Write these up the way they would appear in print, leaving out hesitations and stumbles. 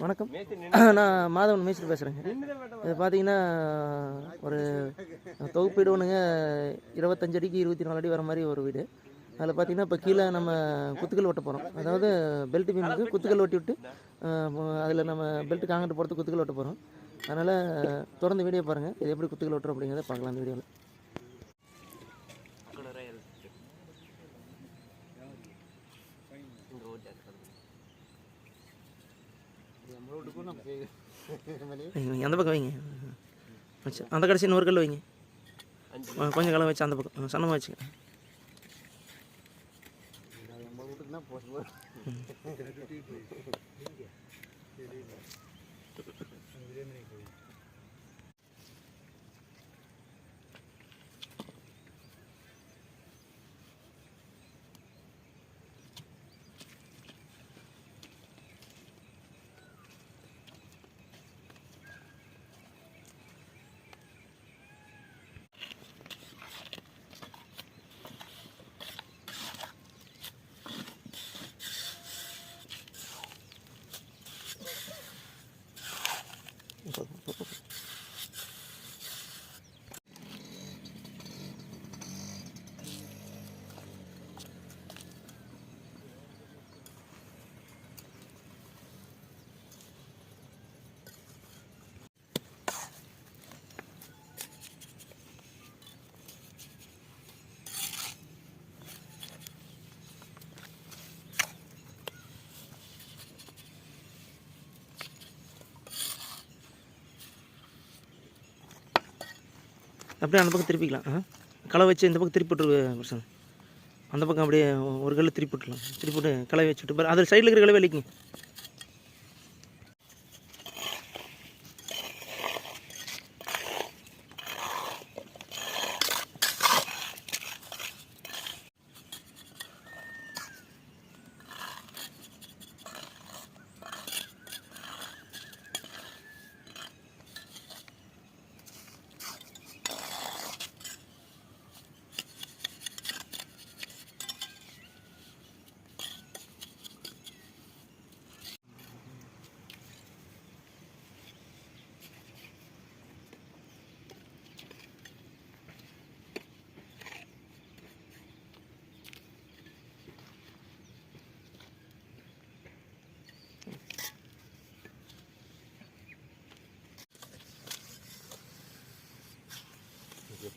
வணக்கம். நான் மாதவன் மேஸ்திரி பேசுகிறேங்க. இது பார்த்தீங்கன்னா ஒரு தொகுப்பு வீடு ஒன்றுங்க, 25 அடிக்கு 24 அடி வர மாதிரி ஒரு வீடு. அதில் பார்த்தீங்கன்னா இப்போ கீழே நம்ம குத்துக்கல் ஓட்ட போகிறோம். அதாவது பெல்ட் பீமுக்கு குத்துக்கல் ஓட்டி விட்டு அதில் நம்ம பெல்ட் காங்கிரீட் போடுறது குத்துக்கல் ஓட்ட போகிறோம். அதனால் தொடர்ந்து வீடியோ பாருங்கள். இது எப்படி குத்துக்கல் ஓட்டுறோம் அப்படிங்கிறத பார்க்கலாம் அந்த வீடியோவில். அந்த பக்கம் வைங்க. அந்த கடைசி இன்னொரு கல் வைங்க. கொஞ்சம் கலை வச்சு அந்த பக்கம் சன்னமாக வச்சுக்க. அப்படியே அந்த பக்கம் திருப்பிக்கலாம். களை வச்சு இந்த பக்கம் திருப்பி விட்டுரு. அந்த பக்கம் அப்படியே ஒரு கல் திருப்பி விட்டுலாம். திருப்பி விட்டு களை வச்சுட்டு அதில் சைடில் இருக்கிற களை வலிக்குங்க.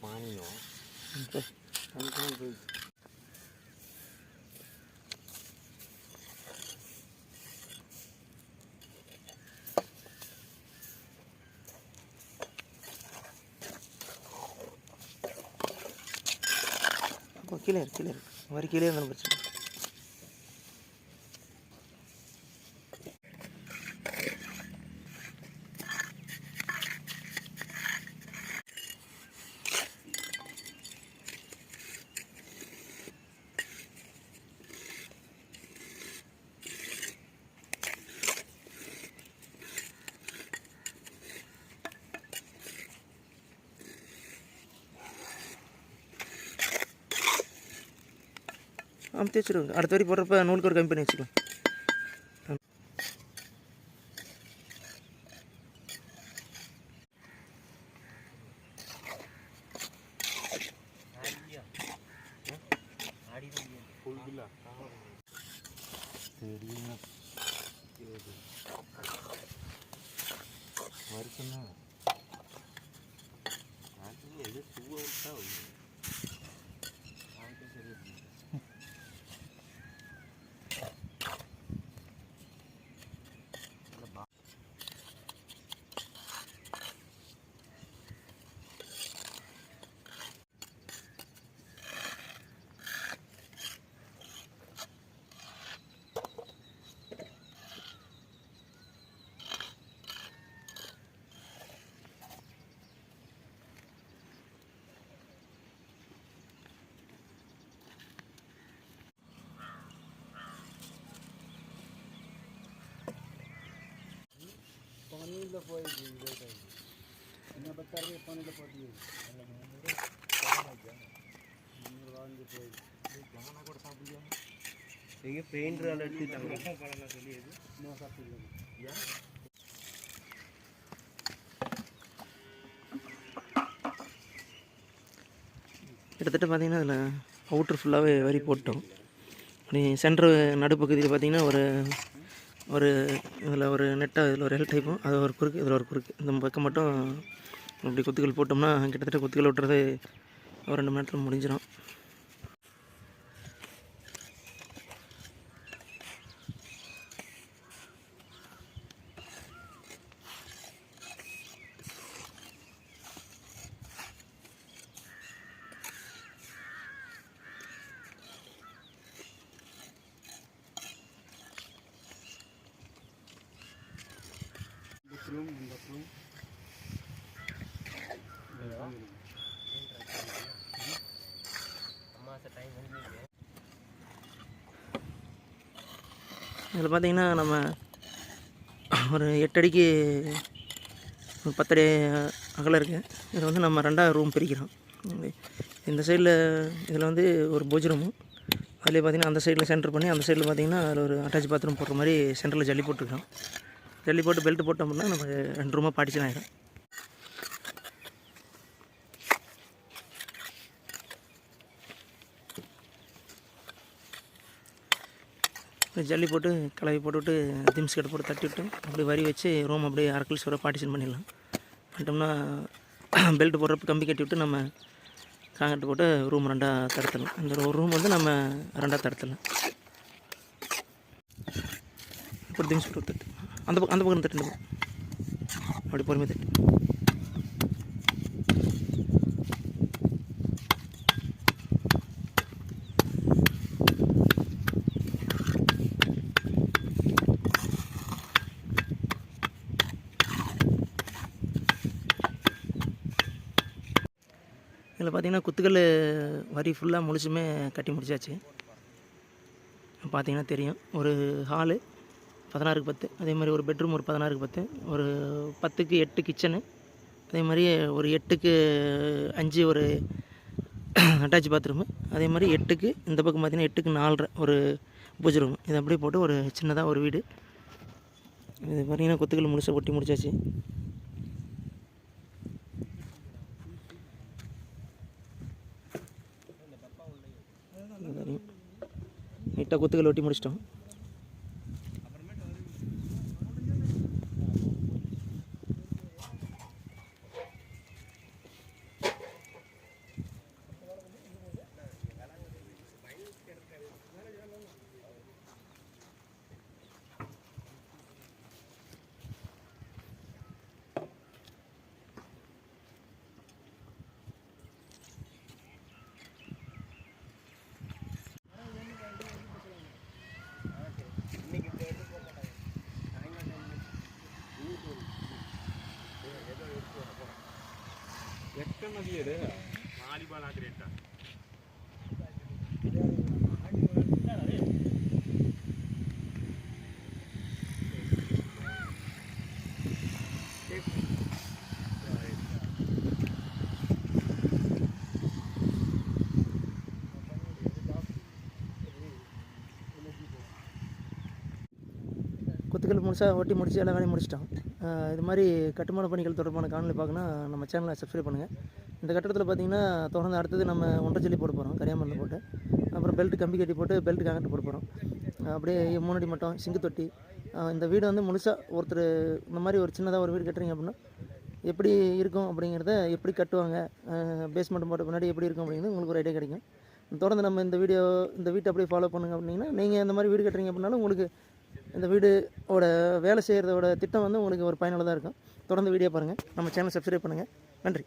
पानी हो क्लियर क्लियर वरी क्लियर कनपड़िंది. தேய்ச்சிடுங்க. அடுத்த வரி போடுறப்ப நூலுக்கு ஒரு கம்மி பண்ணி வச்சுக்கலாம். पानी लो कोई इन्हें बता रहे पानी लो पड़ी है निर्वाण जो कोई जहाँ ना कोई साफ लिया கிட்டத்தட்ட பார்த்தீங்கன்னா அதில் அவுட்ரு ஃபுல்லாகவே வரி போட்டோம். அப்படி சென்ட்ரு நடுப்பகுதியில் பார்த்தீங்கன்னா ஒரு இதில் ஒரு நெட்டாக இதில் ஒரு எல் டைப்பும் அது ஒரு குறுக்கு இதில் ஒரு குறுக்கு இந்த பக்கம் மட்டும் அப்படி குத்துக்கள் போட்டோம்னா கிட்டத்தட்ட குத்துக்கள் விட்டுறது ஒரு 2 மணி நேரத்தில் முடிஞ்சிடும். இதில் பார்த்தீங்கன்னா நம்ம ஒரு 8 அடிக்கு 10 அடி அகலம் இருக்குது. இதில் வந்து நம்ம 2ஆக ரூம் பிரிக்கிறோம். இந்த சைடில் இதில் வந்து ஒரு பூஜ் ரூமும் அதிலே பார்த்திங்கன்னா அந்த சைடில் சென்டர் பண்ணி அந்த சைடில் பார்த்திங்கன்னா அதில் ஒரு அட்டாச் பாத்ரூம் போடுற மாதிரி சென்டரில் ஜல்லி போட்டுருக்கோம். ஜல்லி போட்டு பெல்ட் போட்டோம் அப்படின்னா நம்ம 2 ரூமாக பார்ட்டிஷன் ஆகிடும். ஜல்லி போட்டு கலவை போட்டுவிட்டு திம்ஸ் கட்டை போட்டு தட்டி விட்டு அப்படி வரி வச்சு ரூம் அப்படியே அரக்கல் சுவரை பார்ட்டிஷன் பண்ணிடலாம். பண்ணிட்டோம்னா பெல்ட் போடுறப்ப கம்பி கட்டி விட்டு நம்ம காங்கிரீட் போட்டு ரூம் 2ஆக தடுத்தலாம். இந்த ஒரு ரூம் வந்து நம்ம 2ஆக தடுத்தலாம். இப்போ திம்ஸ் போட்டு தட்டு அந்த பக்கம் தட்டு அப்படி பொறுமையாக தட்டு. இதில் பார்த்திங்கன்னா குத்துக்கல் வரி ஃபுல்லாக முழுசுமே கட்டி முடிச்சாச்சு. பார்த்திங்கன்னா தெரியும். ஒரு ஹாலு 16க்கு 10, அதே மாதிரி ஒரு பெட்ரூம் ஒரு 16க்கு 10, ஒரு 10க்கு 8 கிச்சனு, அதே மாதிரி ஒரு 8க்கு 5 ஒரு அட்டாச் பாத்ரூமு, அதே மாதிரி 8க்கு இந்த பக்கம் பார்த்திங்கன்னா 8க்கு 4 ஒரு பூஜை ரூம். இது அப்படியே போட்டு ஒரு சின்னதாக ஒரு வீடு. இது பார்த்திங்கன்னா குத்துக்கல் முழுசாக ஒட்டி முடிச்சாச்சு. நீட்டாக குத்துக்கள் ஒட்டி முடிச்சிட்டோம். குத்துக்கள் முழுசாக ஓட்டி முடிச்சு எல்லா வேலையும் முடிச்சிட்டோம். இது மாதிரி கட்டுமான பணிகள் தொடர்பான காணொலி பார்க்கணும் நம்ம சேனலை சப்ஸ்கிரைப் பண்ணுங்கள். இந்த கட்டடத்தில் பார்த்திங்கன்னா தொடர்ந்து அடுத்தது நம்ம 1.5 ஜல்லி போட போகிறோம், கரியாமரில் போட்டு. அப்புறம் பெல்ட் கம்பி கட்டி போட்டு பெல்ட் காங்கிரீட் போட போகிறோம். அப்படியே 3 அடி மட்டும் சிங்கு தொட்டி. இந்த வீடு வந்து முழுசாக ஒருத்தர் இந்த மாதிரி ஒரு சின்னதாக ஒரு வீடு கட்டுறீங்க அப்படின்னா எப்படி இருக்கும் அப்படிங்கிறத, எப்படி கட்டுவாங்க, பேஸ்மெண்ட் போட்ட பின்னாடி எப்படி இருக்கும் அப்படிங்கிறது உங்களுக்கு ஒரு ஐடியா கிடைக்கும். தொடர்ந்து நம்ம இந்த வீட்டை அப்படியே ஃபாலோ பண்ணுங்க அப்படின்னா நீங்கள் இந்த மாதிரி வீடு கட்டுறீங்க அப்படின்னாலும் உங்களுக்கு இந்த வீடோட வேலை செய்கிறதோட திட்டம் வந்து உங்களுக்கு ஒரு பயனுள்ளதாக இருக்கும். தொடர்ந்து வீடியோ பாருங்கள், நம்ம சேனல் சப்ஸ்கிரைப் பண்ணுங்கள். நன்றி.